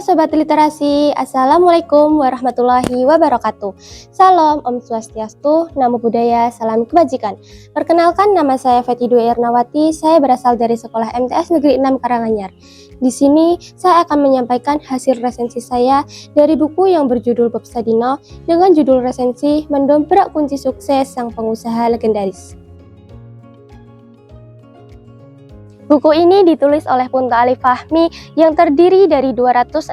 Halo Sobat Literasi, Assalamualaikum warahmatullahi wabarakatuh. Salam, Om Swastiastu, Namo Buddhaya, Salam Kebajikan. Perkenalkan, nama saya Feti Dwi Ernawati, saya berasal dari Sekolah MTS Negeri 6 Karanganyar. Di sini, saya akan menyampaikan hasil resensi saya dari buku yang berjudul Bob Sadino dengan judul resensi Mendobrak Kunci Sukses Sang Pengusaha Legendaris. Buku ini ditulis oleh Punto Ali Fahmi yang terdiri dari 262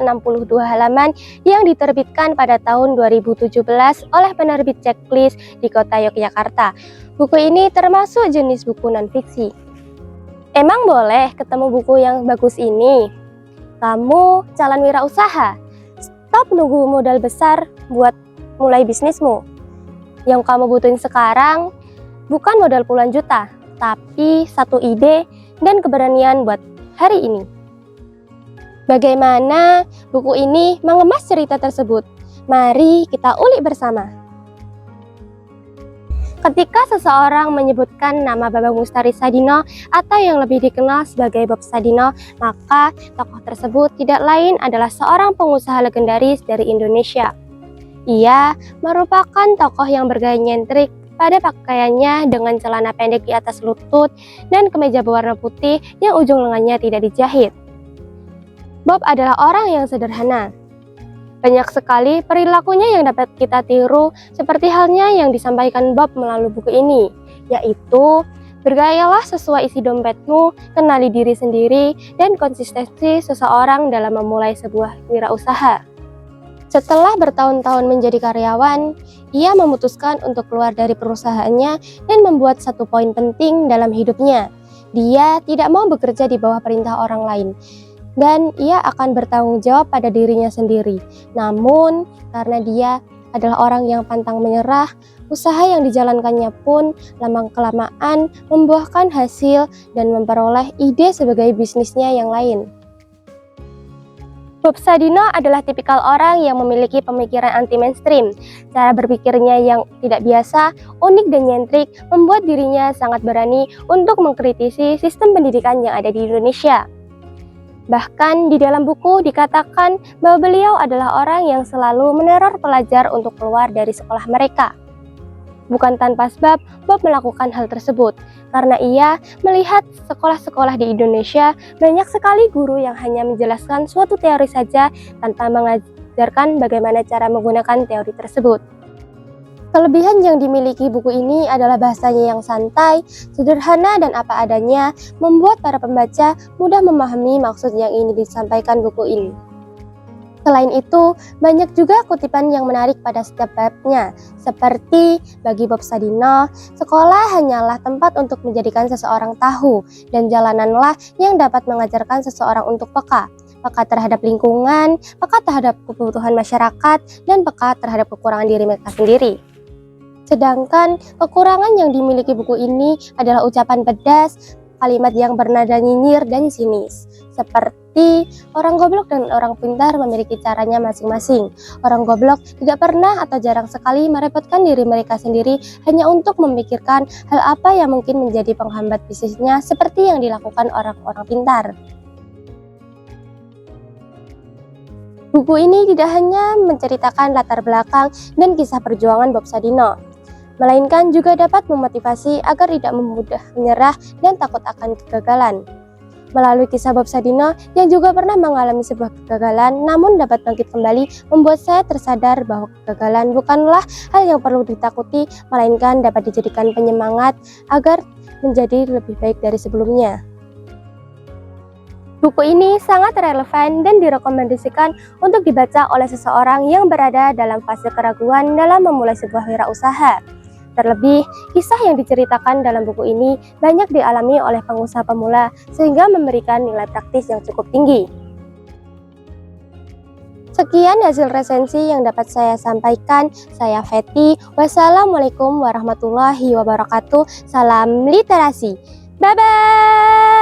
halaman yang diterbitkan pada tahun 2017 oleh penerbit Checklist di kota Yogyakarta. Buku ini termasuk jenis buku non-fiksi. Emang boleh ketemu buku yang bagus ini? Kamu calon wirausaha? Stop nunggu modal besar buat mulai bisnismu. Yang kamu butuhin sekarang bukan modal puluhan juta, tapi satu ide dan keberanian buat hari ini. Bagaimana buku ini mengemas cerita tersebut? Mari kita ulik bersama. Ketika seseorang menyebutkan nama Bambang Mustari Sadino atau yang lebih dikenal sebagai Bob Sadino, maka tokoh tersebut tidak lain adalah seorang pengusaha legendaris dari Indonesia. Ia merupakan tokoh yang bergaya nyentrik pada pakaiannya dengan celana pendek di atas lutut dan kemeja berwarna putih yang ujung lengannya tidak dijahit. Bob adalah orang yang sederhana. Banyak sekali perilakunya yang dapat kita tiru, seperti halnya yang disampaikan Bob melalui buku ini, yaitu bergayalah sesuai isi dompetmu, kenali diri sendiri, dan konsistensi seseorang dalam memulai sebuah wirausaha. Setelah bertahun-tahun menjadi karyawan, ia memutuskan untuk keluar dari perusahaannya dan membuat satu poin penting dalam hidupnya. Dia tidak mau bekerja di bawah perintah orang lain, dan ia akan bertanggung jawab pada dirinya sendiri. Namun, karena dia adalah orang yang pantang menyerah, usaha yang dijalankannya pun lama-kelamaan membuahkan hasil dan memperoleh ide sebagai bisnisnya yang lain. Bob Sadino adalah tipikal orang yang memiliki pemikiran anti-mainstream. Cara berpikirnya yang tidak biasa, unik dan nyentrik membuat dirinya sangat berani untuk mengkritisi sistem pendidikan yang ada di Indonesia. Bahkan di dalam buku dikatakan bahwa beliau adalah orang yang selalu meneror pelajar untuk keluar dari sekolah mereka. Bukan tanpa sebab, Bob melakukan hal tersebut, karena ia melihat sekolah-sekolah di Indonesia banyak sekali guru yang hanya menjelaskan suatu teori saja tanpa mengajarkan bagaimana cara menggunakan teori tersebut. Kelebihan yang dimiliki buku ini adalah bahasanya yang santai, sederhana dan apa adanya, membuat para pembaca mudah memahami maksud yang ingin disampaikan buku ini. Selain itu, banyak juga kutipan yang menarik pada setiap babnya, seperti bagi Bob Sadino, sekolah hanyalah tempat untuk menjadikan seseorang tahu, dan jalananlah yang dapat mengajarkan seseorang untuk peka terhadap lingkungan, peka terhadap kebutuhan masyarakat, dan peka terhadap kekurangan diri mereka sendiri. Sedangkan kekurangan yang dimiliki buku ini adalah ucapan pedas, kalimat yang bernada nyinyir dan sinis, seperti orang goblok dan orang pintar memiliki caranya masing-masing. Orang goblok tidak pernah atau jarang sekali merepotkan diri mereka sendiri hanya untuk memikirkan hal apa yang mungkin menjadi penghambat bisnisnya seperti yang dilakukan orang-orang pintar. Buku ini tidak hanya menceritakan latar belakang dan kisah perjuangan Bob Sadino, melainkan juga dapat memotivasi agar tidak mudah menyerah dan takut akan kegagalan. Melalui kisah Bob Sadino yang juga pernah mengalami sebuah kegagalan namun dapat bangkit kembali, membuat saya tersadar bahwa kegagalan bukanlah hal yang perlu ditakuti, melainkan dapat dijadikan penyemangat agar menjadi lebih baik dari sebelumnya. Buku ini sangat relevan dan direkomendasikan untuk dibaca oleh seseorang yang berada dalam fase keraguan dalam memulai sebuah wirausaha. Terlebih, kisah yang diceritakan dalam buku ini banyak dialami oleh pengusaha pemula sehingga memberikan nilai praktis yang cukup tinggi. Sekian hasil resensi yang dapat saya sampaikan. Saya Feti. Wassalamualaikum warahmatullahi wabarakatuh. Salam literasi. Bye-bye!